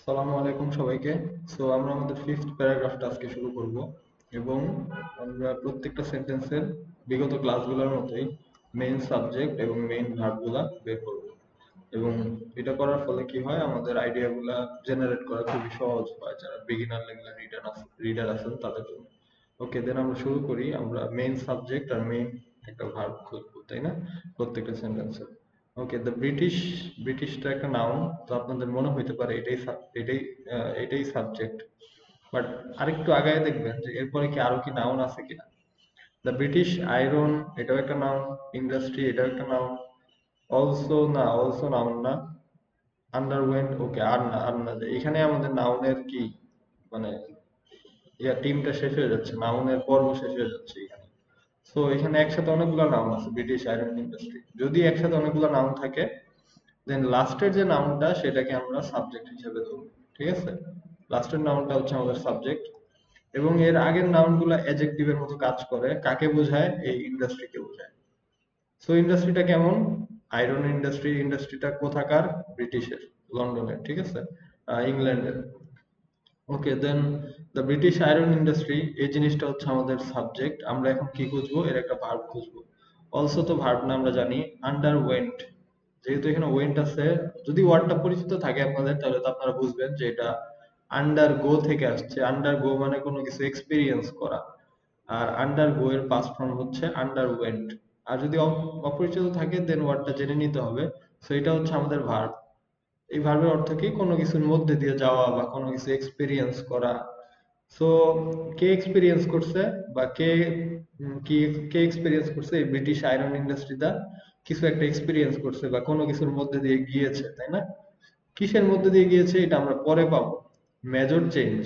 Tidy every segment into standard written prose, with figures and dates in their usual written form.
আসসালামু আলাইকুম সবাইকে। আমরা আমাদের ফিফথ প্যারাগ্রাফটা আজকে শুরু করব এবং আমরা প্রত্যেকটা সেন্টেন্সের বিগত ক্লাসগুলোর মতোই মেইন সাবজেক্ট এবং মেইন ভার্বগুলা বের করব এবং এটা করার ফলে কি হয়, আমাদের আইডিয়াগুলা জেনারেট করা খুবই সহজ হয় যারা বিগিনার লেভেলের রিডার আছেন তাদের জন্য। ওকে, দেন আমরা শুরু করি। আমরা মেইন সাবজেক্ট আর মেইন একটা ভার্ব খুঁজবো, তাই না, প্রত্যেকটা সেন্টেন্সে। ওকে, দ্য ব্রিটিশ, ব্রিটিশটা একটা নাউন। তো আপনাদের মনে হইতে পারে এটাই সাবজেক্ট, বাট আরেকটু আগায় দেখবেন যে এরপরে কি আরো কি নাউন আছে কিনা। দ্য ব্রিটিশ আয়রন, এটাও একটা নাউন। ইন্ডাস্ট্রি, এটাও একটা নাউন। অলসো না, অলসো নাউন না। আন্ডারওয়েন্ট, ওকে, আর না এখানে আমাদের নাউনের কি মানে টিমটা শেষ হয়ে যাচ্ছে, নাউনের পর্ব শেষ হয়ে যাচ্ছে এখানে। সো এখানে একসাথে অনেকগুলো নাউন আছে, ব্রিটিশ আয়রন ইন্ডাস্ট্রি। যদি একসাথে অনেকগুলো নাউন থাকে, দেন লাস্টের যে নাউনটা সেটাকে আমরা সাবজেক্ট হিসেবে ধরবো। ঠিক আছে, লাস্টের নাউনটা হচ্ছে আমাদের সাবজেক্ট এবং এর আগের নাউনগুলো অ্যাডজেক্টিভের মতো কাজ করে। কাকে বোঝায়? এই ইন্ডাস্ট্রিকে বোঝায়। সো ইন্ডাস্ট্রিটা কেমন? আয়রন ইন্ডাস্ট্রি, ইন্ডাস্ট্রিটা কোথাকার? ব্রিটিশের, লন্ডনের, ঠিক আছে, ইংল্যান্ডের। ওকে, দেন দ্য ব্রিটিশ আয়রন ইন্ডাস্ট্রি, এই জিনিসটা হচ্ছে আমাদের সাবজেক্ট। আমরা এখন কি খুঁজবো? এর একটা ভার্ব খুঁজবো। অলসো তো ভার্ব না, আমরা জানি। আন্ডার ওয়েন্ট, যেহেতু এখানে ওয়েন্ট আছে, যদি ওয়ার্ডটা পরিচিত থাকে আপনাদের তাহলে তো আপনারা বুঝবেন যে এটা আন্ডার গো থেকে আসছে। আন্ডার গো মানে কোনো কিছু এক্সপিরিয়েন্স করা, আর আন্ডার গো এর পাস্ট ফর্ম হচ্ছে আন্ডার ওয়েন্ট। আর যদি অপরিচিত থাকে দেন ওয়ার্ডটা জেনে নিতে হবে। সো এটা হচ্ছে আমাদের ভার্ব। এই ভার্বের অর্থ কি? কোনো কিছুর মধ্যে দিয়ে যাওয়া বা কোনো কিছু এক্সপিরিয়েন্স করা। সো কে এক্সপিরিয়েন্স করছে বা কে এক্সপিরিয়েন্স করছে? এই ব্রিটিশ আয়রন ইন্ডাস্ট্রিটা কিছু একটা এক্সপিরিয়েন্স করছে বা কোনো কিছুর মধ্যে দিয়ে গিয়েছে, তাই না? কিসের মধ্যে দিয়ে গিয়েছে এটা আমরা পরে পাবো। মেজর চেঞ্জ,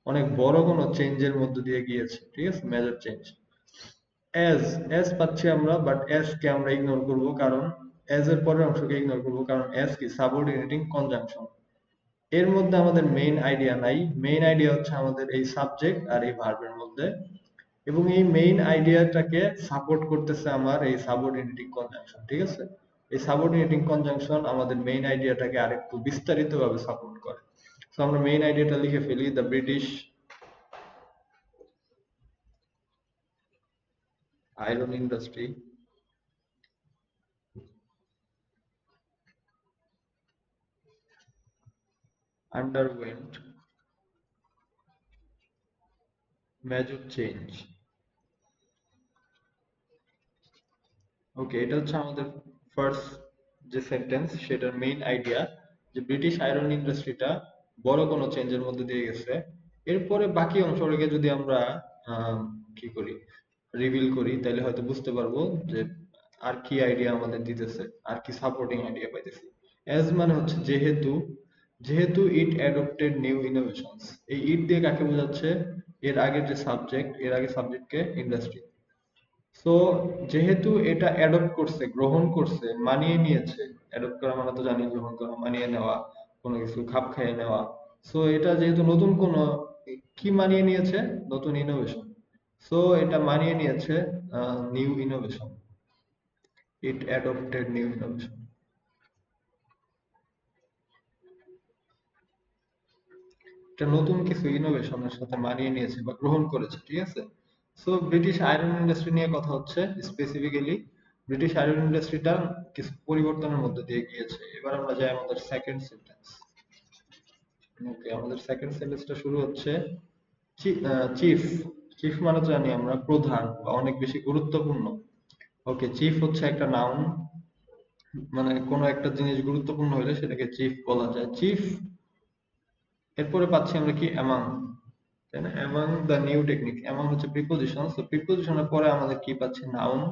অনেক বড় কোনো চেঞ্জের মধ্যে দিয়ে গিয়েছে, ঠিক আছে, মেজর চেঞ্জ। অ্যাজ, অ্যাজ পাচ্ছি আমরা, বাট অ্যাজ কে আমরা ইগনোর করব, কারণ অ্যাজ এর পরের অংশকে ইগনোর করব, কারণ অ্যাজ কি সাবঅর্ডিনেটিং কনজাংশন। এর মধ্যে আমাদের মেইন আইডিয়া নাই। মেইন আইডিয়া হচ্ছে আমাদের এই সাবজেক্ট আর এই ভার্বের মধ্যে, এবং এই মেইন আইডিয়াটাকে সাপোর্ট করতেছে আমার এই সাবঅর্ডিনেটিং কনজাংশন, ঠিক আছে। এই সাবঅর্ডিনেটিং কনজাংশন আমাদের মেইন আইডিয়াটাকে আরেকটু বিস্তারিত ভাবে সাপোর্ট করে। তো আমরা মেইন আইডিয়াটা লিখে ফেলি। The British iron industry underwent major change। ওকে, এটা হচ্ছে আমাদের ফার্স্ট যে সেন্টেন্স, সেটার মেইন আইডিয়া, যে ব্রিটিশ আয়রন ইন্ডাস্ট্রিটা বড় কোনো চেঞ্জের মধ্যে দিয়ে গেছে। এরপরে বাকি অংশটাকে যদি আমরা কি করি, রিভিল করি, তাহলে হয়তো বুঝতে পারবো যে আর কি আইডিয়া আমাদের দিতেছে, আর কি সাপোর্টিং আইডিয়া পাইতেছি। অ্যাজ মানে হচ্ছে যেহেতু, যেহেতু ইট অ্যাডপ্টেড নিউ ইনোভেশনস। এই ইট দিয়ে কাকে বোঝাচ্ছে? এর আগের যে সাবজেক্ট, এর আগে সাবজেক্টকে ইন্ডাস্ট্রি। সো যেহেতু এটা অ্যাডপ্ট করছে, গ্রহণ করছে, মানিয়ে নিয়েছে। অ্যাডপ্ট করা মানে তো জানি গ্রহণ করা, মানিয়ে নেওয়া, কোনো কিছু খাপ খাইয়ে নেওয়া। সো এটা যেহেতু নতুন কোনো, কি মানিয়ে নিয়েছে? নতুন ইনোভেশন। সো এটা মানিয়ে নিয়েছে নিউ ইনোভেশন। ইট অ্যাডপ্টেড নিউ ইনোভেশন। এটা নতুন কিছু ইনোভেশনের সাথে মানিয়ে নিয়েছে বা গ্রহণ করেছে, ঠিক আছে। সো ব্রিটিশ আয়রন ইন্ডাস্ট্রি নিয়ে কথা হচ্ছে স্পেসিফিক্যালি। ব্রিটিশ আয়রন ইন্ডাস্ট্রিটা কিছু পরিবর্তনের মধ্যে দিয়ে গিয়েছে। এবার আমরা যাই আমাদের সেকেন্ড সেন্টেন্স। ওকে, আমাদের সেকেন্ড সেন্টেন্সটা শুরু হচ্ছে চিফ। চিফ মানে তো জানি আমরা প্রধান বা অনেক বেশি গুরুত্বপূর্ণ। ওকে, চিফ হচ্ছে একটা নাউন, মানে কোনো একটা জিনিস গুরুত্বপূর্ণ হলে সেটাকে চিফ বলা যায়। চিফ, এরপরে পাচ্ছি আমরা কি? অ্যামাং, তাই না? Among the new technique. Among হচ্ছে প্রিপোজিশন, তো প্রিপোজিশনের পরে আমাদের কি পাচ্ছি? নাউন।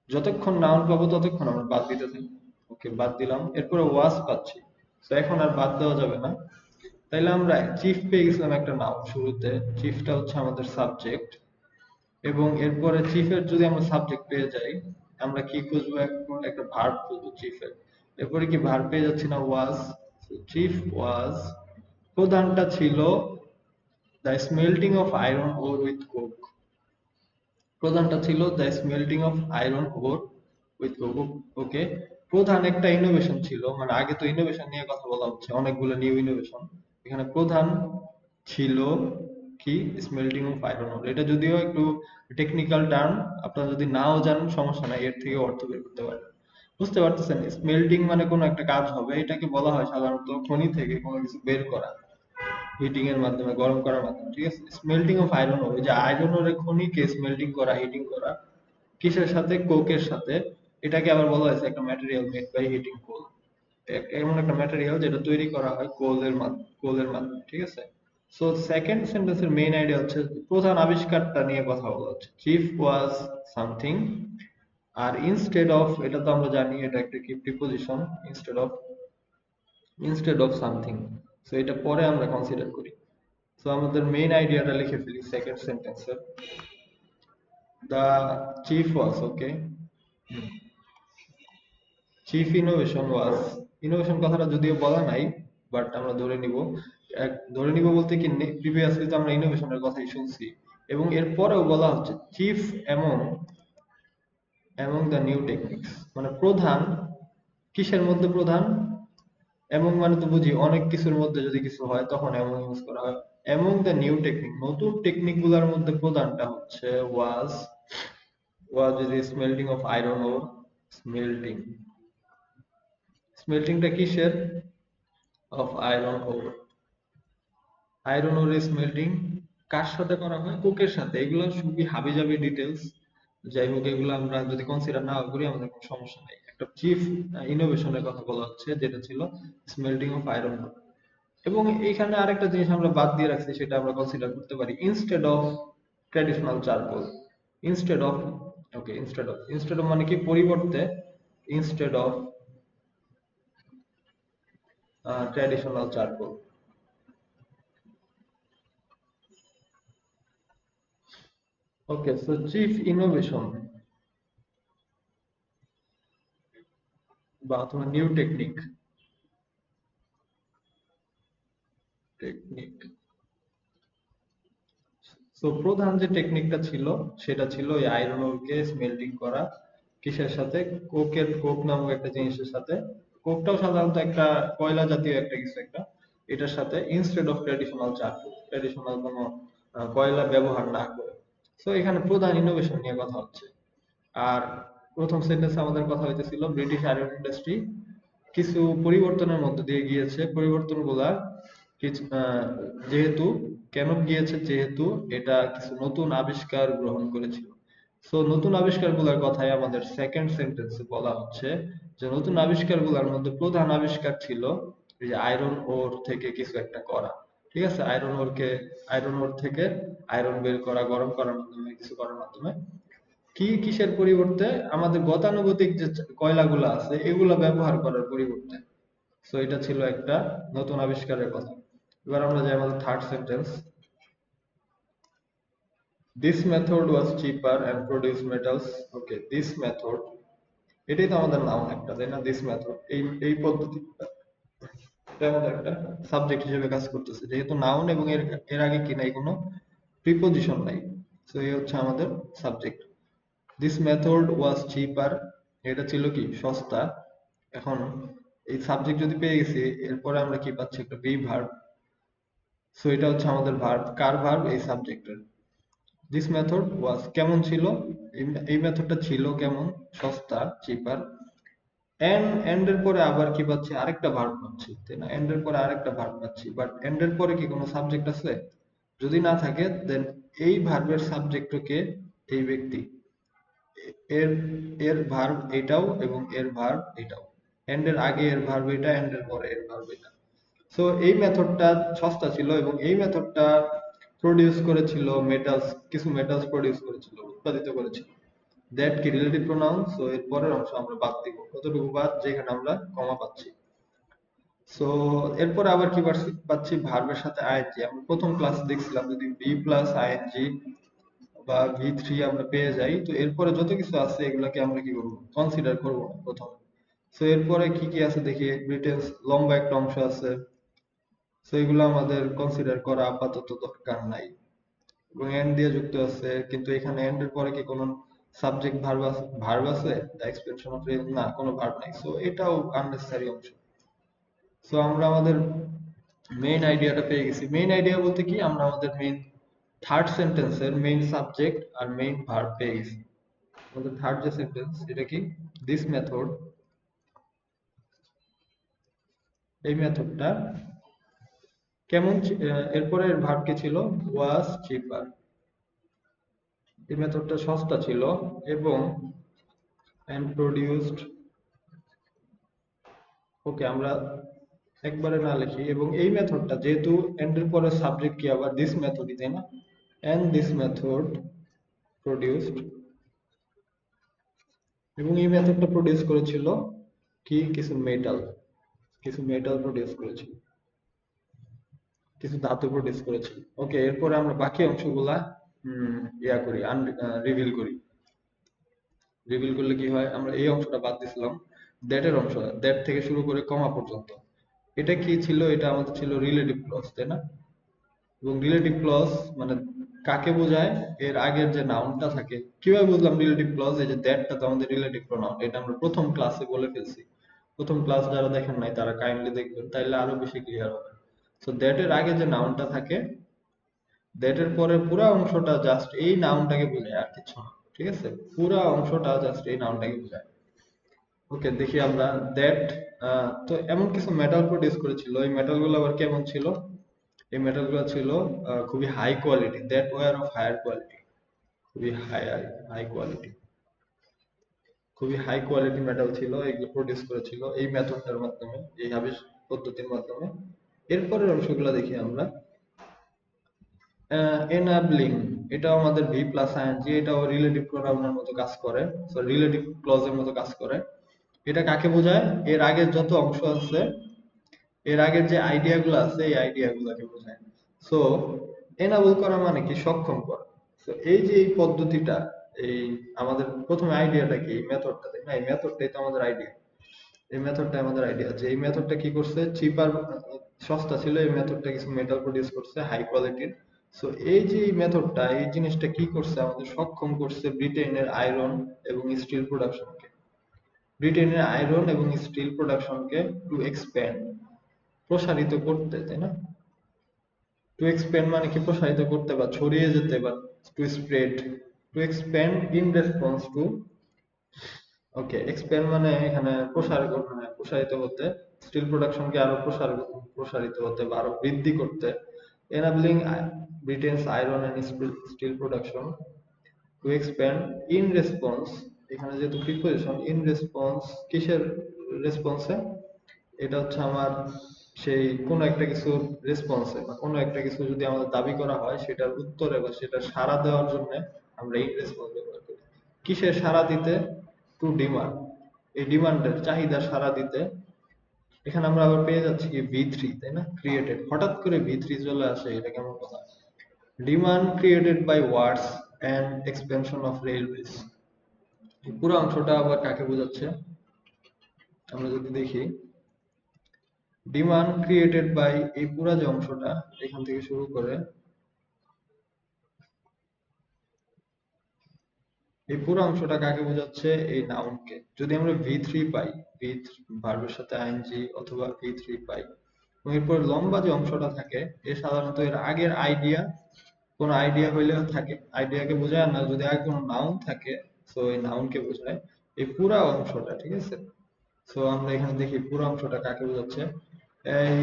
যতক্ষণ নাউন পাবো ততক্ষণ আমরা বাদ দিতে থাকি। ওকে, বাদ দিলাম। এরপরে ওয়াজ পাচ্ছি, তো এখন আর বাদ দেওয়া যাবে না। তাইলে আমরা চিফ পেয়ে গেছিলাম একটা নাউন শুরুতে। চিফটা হচ্ছে আমাদের সাবজেক্ট, এবং এরপরে চিফের যদি আমরা সাবজেক্ট পেয়ে যাই, আমরা কি খুঁজবো? এখন একটা ভার্ব খুঁজবো চিফের। এরপরে কি ভার্ব পেয়ে যাচ্ছি না? ওয়াজ। চিফ ওয়াজ, প্রধানটা ছিল the smelting of iron ore with coke. প্রধানটা ছিল the smelting of iron ore with coke. Okay, প্রধান একটা ইনোভেশন ছিল, মানে আগে তো ইনোভেশন নিয়ে কথা বলা হচ্ছে, অনেকগুলো নিউ ইনোভেশন। এখানে প্রধান ছিল কি স্মেল্টিং অফ আয়রন ওর। এটা যদিও একটু টেকনিক্যাল টার্ম, আপনারা যদি নাও জানেন সমস্যা নাই, এর থেকে অর্থ বের করতে পারবেন। বুঝতে পারতেছেন, স্মেল্টিং মানে কোনো একটা কাজ হবে, এটাকে বলা হয় সাধারণত খনি থেকে কোনো কিছু বের করা, হিটিং এর মাধ্যমে, গরম করার মাধ্যমে, ঠিক আছে। স্মেল্টিং অফ আয়রন ওর, যে আয়রন ওরের খনিকে স্মেল্টিং করা, হিটিং করা, কিসের সাথে? কোকের সাথে। এটাকে আবার বলা হয়েছে একটা ম্যাটেরিয়াল মেড বাই হিটিং কোল, এমন একটা ম্যাটেরিয়াল যেটা তৈরি করা হয় কোলের মাধ্যমে, ঠিক আছে। সো সেকেন্ড সেন্টেন্সের মেইন আইডিয়া হচ্ছে প্রধান আবিষ্কারটা নিয়ে কথা বলা হচ্ছে, চিফ ওয়াজ সামথিং। আর ইনস্টেড অফ, এটা তো আমরা জানি এটা একটা কি preposition, instead of something. So এটা পরে আমরা কনসিডার করি। সো আমাদের মেইন আইডিয়াটা লিখে ফেলি সেকেন্ড সেন্টেন্সে, দা চিফ ওয়াজ, ওকে, চিফ ইনোভেশন ওয়াজ, ইনোভেশন কথাটা যদিও বলা নাই, বাট আমরা ধরে নিব বলতে কি প্রিভিয়াসলি তো আমরা ইনোভেশনের কথাই শুনছি, এবং এরপরেও বলা হচ্ছে chief among among the new techniques, মানে প্রধান, কিসের মধ্যে প্রধান? এমং মানে তো বুঝি অনেক কিছুর মধ্যে যদি কিছু হয় তখন এমং ইউজ করা হয়। এমং দ্য নিউ টেকনিক, নতুন টেকনিক গুলার মধ্যে প্রধানটা হচ্ছে was is smelting of iron ore. Smelting, স্মেল্টিংটা কিসের? Of iron ore. আয়রন ওরের স্মেল্টিং কার সাথে করা হয়? কোকের সাথে। এগুলো খুবই হাবিজাবি ডিটেলস, যাই হোক এগুলো আমরা যদি কনসিডার না করি আমাদের কোনো সমস্যা নেই। একটা চিফ ইনোভেশনের কথা বলা হচ্ছে যেটা ছিল স্মেল্টিং অফ আয়রন ওর। এবং এইখানে আরেকটা জিনিস আমরা বাদ দিয়ে রাখছি, সেটা আমরা কনসিডার করতে পারি, instead of traditional charcoal. Instead of, okay, instead of মানে কি? পরিবর্তে, instead of traditional charcoal. Okay, so chief innovation বা অথবা নিউ টেকনিক। সো প্রধান যে টেকনিকটা ছিল সেটা ছিল এই আয়রন ওরকে স্মেল্টিং করা, কিসের সাথে? কোক নামক একটা জিনিসের সাথে। কোকটাও সাধারণত একটা কয়লা জাতীয় একটা কিছু একটা, এটার সাথে, instead of traditional charcoal, traditional কোনো কয়লা ব্যবহার না করে। সো এখানে প্রধান ইনোভেশন নিয়ে কথা হচ্ছে। আর প্রথম সেন্টেন্সে আমাদের কথা হইতেছিল ব্রিটিশ আয়রন ইন্ডাস্ট্রি কিছু পরিবর্তনের মধ্যে দিয়ে গিয়েছে, পরিবর্তনগুলা কিছু যেহেতু, কেন গিয়েছে? যেহেতু এটা কিছু নতুন আবিষ্কার গ্রহণ করেছিল। সো নতুন আবিষ্কারগুলোর কথাই আমাদের সেকেন্ড সেন্টেন্সে বলা হচ্ছে, যে নতুন আবিষ্কারগুলোর মধ্যে প্রধান আবিষ্কার ছিল এই যে আয়রন ওর থেকে কিছু একটা করা, ঠিক আছে। আয়রন ওর থেকে আয়রন বের করা, গরম করার মাধ্যমে, কিছু করার মাধ্যমে, কিসের পরিবর্তে? আমাদের গতানুগতিক যে কয়লাগুলো আছে এগুলা ব্যবহার করার পরিবর্তে। সো এটা ছিল একটা নতুন আবিষ্কারের কথা। এবার আমরা যাই আমাদের third sentence, this method was cheaper and produce metals. Okay, this method, এটাই তো আমাদের নাম একটা, তাই না? দিস মেথড, এই পদ্ধতি, এটা আমাদের একটা সাবজেক্ট হিসেবে কাজ করতেছে, যেহেতু নাউন এবং এর এর আগে কি নাই, কোনো প্রিপোজিশন নাই। সো এই হচ্ছে আমাদের সাবজেক্ট। দিস মেথড ওয়াজ চিপার, এটা ছিল কি? সস্তা। এখন এই সাবজেক্ট যদি পেয়ে গেছি, এরপরে আমরা কি পাচ্ছি? একটা বি ভার্ব। সো এটা হচ্ছে আমাদের ভার্ব। কার ভার্ব? এই সাবজেক্টের। দিস মেথড ওয়াজ, কেমন ছিল? এই মেথডটা ছিল কেমন? সস্তা, চিপার। এন্ড এর পরে আবার কি পাচ্ছি? আরেকটা ভার্ব পাচ্ছি, তাই না? এন্ড এর পরে আরেকটা ভার্ব পাচ্ছি, বাট এন্ড এর পরে কি কোনো সাবজেক্ট আছে? যদি না থাকে, দেন এই ভার্বের সাবজেক্ট কে? এই ব্যক্তি। এর এর ভার্ব এটাও এবং এর ভার্ব এটাও। এন্ড এর আগে এর ভার্ব এটা, এন্ড এর পরে এর ভার্ব এটা। সো এই মেথডটা সস্তা ছিল এবং এই মেথডটা প্রডিউস করেছিল মেটালস, কিছু মেটালস প্রডিউস করেছিল, উৎপাদিত করেছিল। দ্যাট কি রিলেটিভ প্রোনাউন। সো এর পরের অংশ আমরা বাদ দিব, কতটুকু বাদ? যেখানে আমরা কমা পাচ্ছি। সো এরপরে আবার কি পাচ্ছি? ভার্বের সাথে আইএনজি। আমরা প্রথম ক্লাস দেখছিলাম যদি বি প্লাস আইএনজি বা ভি3 আমরা পেয়ে যাই, তো এরপরে যত কিছু আছে এগুলাকে আমরা কি করবো? কনসিডার করবো না প্রথমে। সো এরপরে কি কি আছে দেখি, ব্রিটেন্স লম্বা একটা অংশ আছে, সো এগুলো আমাদের কনসিডার করা আপাতত দরকার নাই। এবং এন্ড দিয়ে যুক্ত আছে, কিন্তু এখানে এন্ড এর পরে কি কোনো সাবজেক্ট ভার্ব আছে? দ্য এক্সপ্রেশন অফ, না, কোনো ভার্ব নাই। সো এটাও আননেসেসারি অংশ। সো আমরা আমাদের মেইন আইডিয়াটা পেয়ে গেছি। মেইন আইডিয়া বলতে কি, আমরা আমাদের মেইন থার্ড সেন্টেন্সের মেইন সাবজেক্ট আর মেইন ভার্ব পেয়ে গেছি। আমাদের থার্ড যে সেন্টেন্স, এটা কি, দিস মেথড, এই মেথডটা কেমন এরপরে ভার্ব কি ছিল, ওয়াজ চিপার, এই মেথডটা সস্তা ছিল এবং and produced, ওকে আমরা একবারে না লিখি, এবং এই মেথডটা যেহেতু এন্ড এর পরে সাবজেক্ট কি আবার দিস মেথডই, তাই না, and this method produced, এবং এই মেথডটা প্রডিউস করেছিল কি, কিছু মেটাল, কিছু মেটাল প্রডিউস করেছিল, কিছু ধাতু প্রডিউস করেছিল। ওকে, এরপরে আমরা বাকি অংশগুলা ইয়া করি, রিভিল করি। রিভিল করলে কি হয়, আমরা এই অংশটা বাদ দিছিলাম, দ্যাট এর অংশ, দ্যাট থেকে শুরু করে কমা পর্যন্ত, এটা কি ছিল, এটা আমাদের ছিল রিলেটিভ ক্লজ, তাই না। এবং রিলেটিভ ক্লজ মানে কাকে বোঝায়, এর আগের যে নাউনটা থাকে। কিভাবে বুঝলাম রিলেটিভ ক্লজ, এই যে দ্যাটটা তো আমাদের রিলেটিভ প্রোনাউন, এটা আমরা প্রথম ক্লাসে বলে ফেলছি। প্রথম ক্লাস যারা দেখেন নাই তারা কাইন্ডলি দেখবেন, তাইলে আরো বেশি ক্লিয়ার হবে। সো দ্যাট এর আগে যে নাউনটা থাকে, দ্যাট এর পরে পুরো অংশটা জাস্ট এই নাউনটাকে বোঝায়, আর কিছু না, ঠিক আছে, পুরো অংশটা জাস্ট এই নাউনটাকে বোঝায়। ওকে, দেখি আমরা দ্যাট, তো এমন কিছু মেটাল প্রডিউস করেছিল, এই মেটাল গুলো আবার কেমন ছিল, এই মেটাল গুলো ছিল খুবই high quality, that were of higher quality, খুবই হাই কোয়ালিটি, খুবই হাই কোয়ালিটি মেটাল ছিল, এগুলো প্রডিউস করেছিল এই মেথডটার মাধ্যমে, এই হাবিস পদ্ধতির মাধ্যমে। এরপরের অংশগুলো দেখি আমরা, এনাবলিং, এটাও আমাদের ভি প্লাস আইএনজি, এটাও রিলেটিভ প্রোনাউনের মতো কাজ করে, সো রিলেটিভ ক্লজের মতো কাজ করে। এটা কাকে বোঝায়, এর আগের যত অংশ আছে, এর আগের যে আইডিয়া গুলো আছে, এই আইডিয়া গুলাকে বোঝায়। সো এনাবল করা মানে কি, সক্ষম করা। তো এই যে এই পদ্ধতিটা, এই আমাদের প্রথমে আইডিয়াটা কি, মেথডটা, তাই না, এই মেথডটাই তো আমাদের আইডিয়া, এই মেথডটা আমাদের আইডিয়া, যে এই মেথডটা কি করছে, চিপার, সস্তা ছিল, এই মেথডটা কিছু মেটাল প্রডিউস করছে হাই কোয়ালিটির। সো এই যে এই মেথডটা, এই জিনিসটা কি করছে, আমাদের সক্ষম করছে ব্রিটেনের আয়রন এবং স্টিল প্রোডাকশনকে, ব্রিটেনের আয়রন এবং স্টিল প্রোডাকশনকে টু এক্সপ্যান্ড, প্রসারিত করতে, তাই না। টু এক্সপ্যান্ড মানে কি, প্রসারিত করতে বা ছড়িয়ে যেতে, বা to spread, two expand in response to, okay, expand মানে এখানে মানে প্রসারিত হতে, স্টিল প্রোডাকশনকে আরো প্রসারিত হতে বা আরো বৃদ্ধি করতে, enabling Britain's iron and steel production to expand in response, এখানে যেহেতু প্রিপোজিশন, ইন রেসপন্স, কিসের রেসপন্সে, এটা হচ্ছে আমার সেই কোনো একটা কিছু রেসপন্সে, বা কোনো একটা কিছু যদি আমাদের দাবি করা হয় সেটার উত্তরে বা সেটা সাড়া দেওয়ার জন্য আমরা ইন রেসপন্স ব্যবহার করি। কিসের সাড়া দিতে, টু ডিমান্ড, এই ডিমান্ডের চাহিদা সাড়া দিতে। এখানে আমরা আবার পেয়ে যাচ্ছি কি ভি3, তাই না, ক্রিয়েটেড, হঠাৎ করে ভি3 চলে আসে, এটা কেমন কথা। Demand created by wars and expansion of railways, এই পুরো অংশটা আবার কাকে বোঝাচ্ছে, আমরা যদি দেখি, ডিমান্ড ক্রিয়েটেড বাই, এই পুরো যে অংশটা এখান থেকে শুরু করে, এই পুরো অংশটা কাকে বোঝাচ্ছে, এই নাউনকে। যদি আমরা ভি3 পাই, ভি ভার্বের সাথে আইএনজি অথবা ভি3 পাই, এবং এরপর লম্বা যে অংশটা থাকে, এ সাধারণত এর আগের আইডিয়া, কোন আইডিয়া হইলেও থাকে, আইডিয়াকে বোঝায় না, যদি আগে কোনো নাউন থাকে, তো এই নাউনকে বোঝায় এই পুরা অংশটা, ঠিক আছে। সো আমরা এখানে দেখি পুরো অংশটা কাকে বোঝাচ্ছে, এই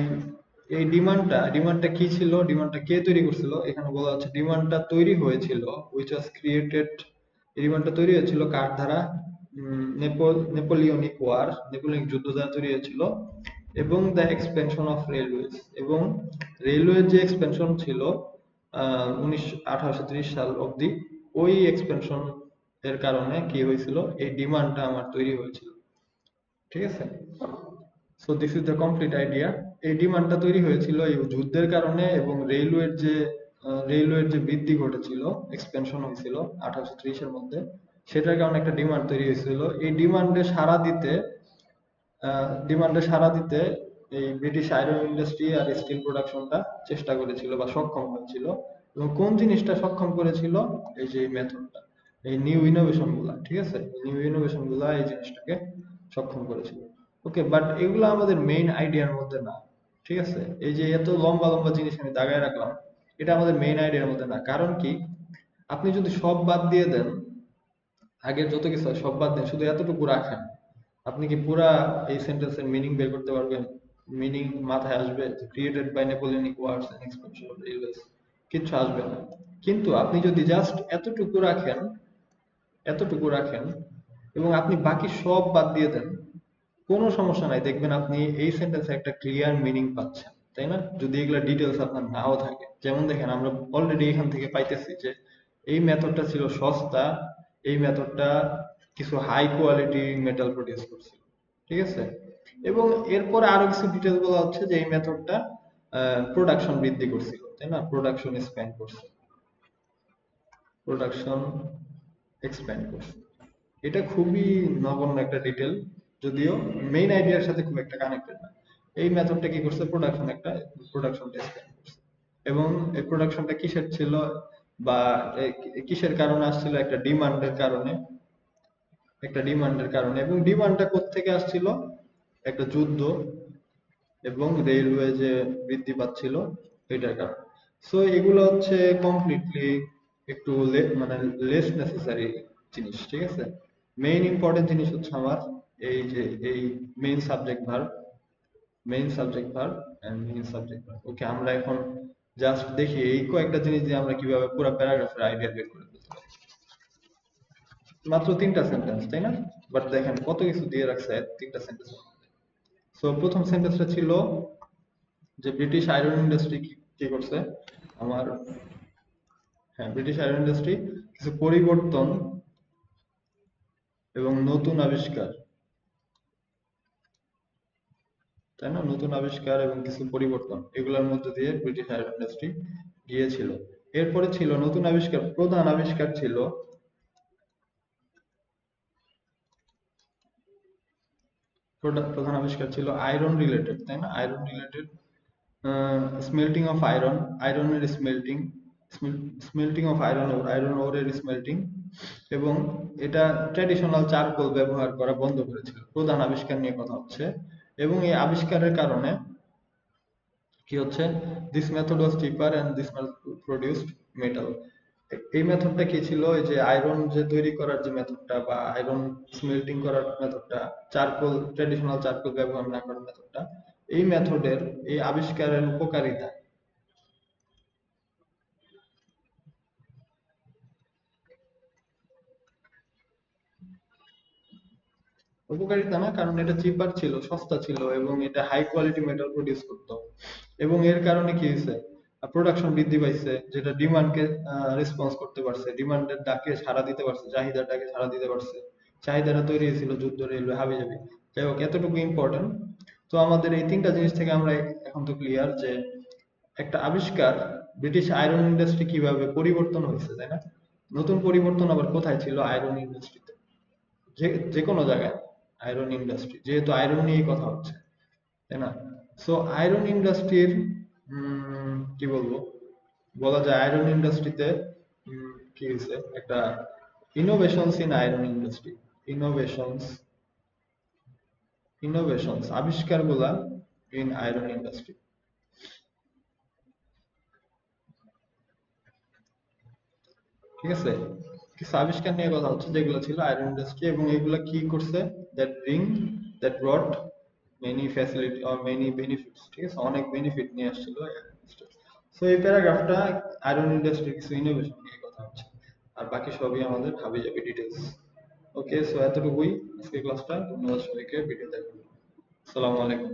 এই ডিমান্ডটা কি ছিল, ডিমান্ডটা কে তৈরি করছিল, এখানে বলা হচ্ছে ডিমান্ডটা তৈরি হয়েছিল, which was created, এই ডিমান্ডটা তৈরি হয়েছিল কার দ্বারা, নেপোলিয়নিক ওয়ার, নেপোলিয়নিক যুদ্ধ দ্বারা তৈরি হয়েছিল, এবং দ্য এক্সপেনশন অফ রেলওয়েজ, এবং রেলওয়ের যে এক্সপেনশন ছিল 1830 সাল অবধি, ওই এক্সপেনশন এর কারণে কি হয়েছিল, এই ডিমান্ডটা আমার তৈরি হয়েছিল, ঠিক আছে। So this is the complete idea. এই ডিমান্ডটা তৈরি হয়েছিল এই যুদ্ধের কারণে, এবং রেলওয়ের যে বৃদ্ধি ঘটেছিল, এক্সপেনশন হয়েছিল 1830 এর মধ্যে, সেটার কারণে একটা ডিমান্ড তৈরি হয়েছিল। এই ডিমান্ডে সাড়া দিতে এই ব্রিটিশ আয়রন ইন্ডাস্ট্রি আর স্টিল প্রোডাকশনটা চেষ্টা করেছিল বা সক্ষম হয়েছিল। এবং কোন জিনিসটা সক্ষম করেছিল, এই যে মেথডটা, এই নিউ ইনোভেশন গুলা, ঠিক আছে, নিউ ইনোভেশন গুলা এই জিনিসটাকে সক্ষম করেছিল। ওকে, বাট এগুলো আমাদের মেইন আইডিয়ার মধ্যে না, ঠিক আছে? এই যে এত লম্বা লম্বা জিনিস আমি দাগায় রাখলাম, এটা আমাদের মেইন আইডিয়ার মধ্যে না। কারণ কি, আপনি যদি সব বাদ দিয়ে দেন, আগের যত কিছু আছে সব বাদ দেন, শুধু এতটুকু রাখেন, আপনি কি পুরা এই সেন্টেন্সের মিনিং বের করতে পারবেন? মিনিং মাথায় আসবে? Created by Napoleonic wars and expression of US, কিচ্ছু আসবে না। কিন্তু আপনি যদি জাস্ট এতটুকু রাখেন এবং আপনি বাকি সব বাদ দিয়ে দেন, কোনো সমস্যা নাই, দেখবেন আপনি এই সেন্টেন্সে একটা ক্লিয়ার মিনিং পাচ্ছেন, তাই না? যদি এগুলা ডিটেলস আপনার নাও থাকে। যেমন দেখেন, আমরা অলরেডি এখান থেকে পাইতেছি যে এই মেথডটা ছিল সস্তা, এই মেথডটা কিছু হাই কোয়ালিটি মেটাল প্রডিউস করছিল, ঠিক আছে? এবং এরপরে আরো কিছু ডিটেলস বলা হচ্ছে যে এই মেথডটা প্রোডাকশন বৃদ্ধি করছিল, তাই না? প্রোডাকশন এক্সপ্যান্ড করছে, প্রোডাকশন এক্সপ্যান্ড করছে। এটা খুবই নগণ্য একটা ডিটেল, যদিও মেইন আইডিয়ার সাথে খুব একটা কানেক্টেড না। এই মেথডটা কি করছে, প্রোডাকশন এক্সপ্যান্ড করছে। এবং এই প্রোডাকশনটা কিসের ছিল, বা কিসের কারণে আসছিল? একটা ডিমান্ডের কারণে। এবং ডিমান্ডটা কোত্থেকে আসছিল? একটা যুদ্ধ এবং রেলওয়ে যে বৃদ্ধি পাচ্ছিল, এটার কারণে। সো এগুলো হচ্ছে কমপ্লিটলি একটু মানে লেস নেসেসারি জিনিস, ঠিক আছে? মেইন ইম্পর্টেন্ট জিনিস হচ্ছে আমার এই যে এই main subject verb, main subject verb okay. আমরা এখন জাস্ট দেখি এই কয়েকটা জিনিস দিয়ে আমরা কিভাবে পুরো প্যারাগ্রাফের আইডিয়া বের করে ফেলতে পারি। মাত্র 3টা সেন্টেন্স, তাই না? বাট দেখেন কত কিছু দিয়ে রাখছে 3টা সেন্টেন্স। সো প্রথম সেন্টেন্সটা ছিল যে ব্রিটিশ আয়রন ইন্ডাস্ট্রি কি করছে আমার। হ্যাঁ, ব্রিটিশ আয়রন ইন্ডাস্ট্রি কিছু পরিবর্তন এবং নতুন আবিষ্কার, তাই না? নতুন আবিষ্কার এবং কিছু পরিবর্তন, এগুলোর মধ্যে দিয়ে ব্রিটিশ আয়রন ইন্ডাস্ট্রি গিয়েছিল। এরপরে ছিল নতুন আবিষ্কার, প্রধান আবিষ্কার ছিল আয়রন রিলেটেড, তাই না? Iron related, smelting of iron, আয়রনের স্মেল্টিং অফ আয়রন, আয়রন ওরের স্মেল্টিং। এবং এটা ট্র্যাডিশনাল চারকোল ব্যবহার করা বন্ধ করেছিল। প্রধান আবিষ্কার নিয়ে কথা হচ্ছে। এবং এই আবিষ্কারের কারণে কি হচ্ছে, this method was cheaper and this produced metal. এই মেথডটা কি ছিল? এই যে আয়রন যে তৈরি করার যে মেথডটা, বা আয়রন স্মেল্টিং করার মেথডটা, ট্র্যাডিশনাল চারকোল ব্যবহার না করার মেথডটা, এই মেথডের, এই আবিষ্কারের উপকারিতা। উপকারিতা না, কারণ এটা চিপার ছিল, সস্তা ছিল, এবং এটা হাই কোয়ালিটি মেটাল প্রডিউস করতো। এবং এর কারণে কি হয়েছে, প্রোডাকশন বৃদ্ধি পাইছে, যেটা ডিমান্ডকে রেসপন্স করতে পারছে, ডিমান্ডের ডাকে সাড়া দিতে পারছে, চাহিদার ডাকে সাড়া দিতে পারছে। চাহিদাটা তৈরি হয়েছিল যুদ্ধ, রেলওয়ে, হাবিজাবি। যাই হোক, এতটুকু ইম্পর্টেন্ট। তো আমাদের এই 3টা জিনিস থেকে আমরা এখন তো ক্লিয়ার যে একটা আবিষ্কার, ব্রিটিশ আয়রন ইন্ডাস্ট্রি কিভাবে পরিবর্তন হয়েছে, তাই না? নতুন পরিবর্তন আবার কোথায় ছিল? আয়রন ইন্ডাস্ট্রিতে। যে যে কোনো জায়গায় আয়রন ইন্ডাস্ট্রি, যেহেতু আয়রন নিয়েই কথা হচ্ছে, তাই না? সো আয়রন ইন্ডাস্ট্রির, কি বলবো, বলা যায় আয়রন ইন্ডাস্ট্রিতে কি হয়েছে, একটা innovations in iron industry, innovations innovations আবিষ্কারগুলা ইন আয়রন ইন্ডাস্ট্রি, ঠিক আছে? কিছু আবিষ্কার নিয়ে কথা হচ্ছে যেগুলো ছিল আয়রন ইন্ডাস্ট্রি, এবং এগুলা কি করছে, that ব্রট many facility or many benefits, ঠিক আছে? অনেক বেনিফিট নিয়ে আসছিল। সো এই প্যারাগ্রাফটা আয়রন ইন্ডাস্ট্রির কিছু ইনোভেশন নিয়ে কথা হচ্ছে, আর বাকি সবই আমাদের হাবিজাবি ডিটেলস। ওকে, সো এতটুকুই আজকে ক্লাসটা। ধন্যবাদ সবাইকে ভিডিও দেখার জন্য। আসসালামু আলাইকুম।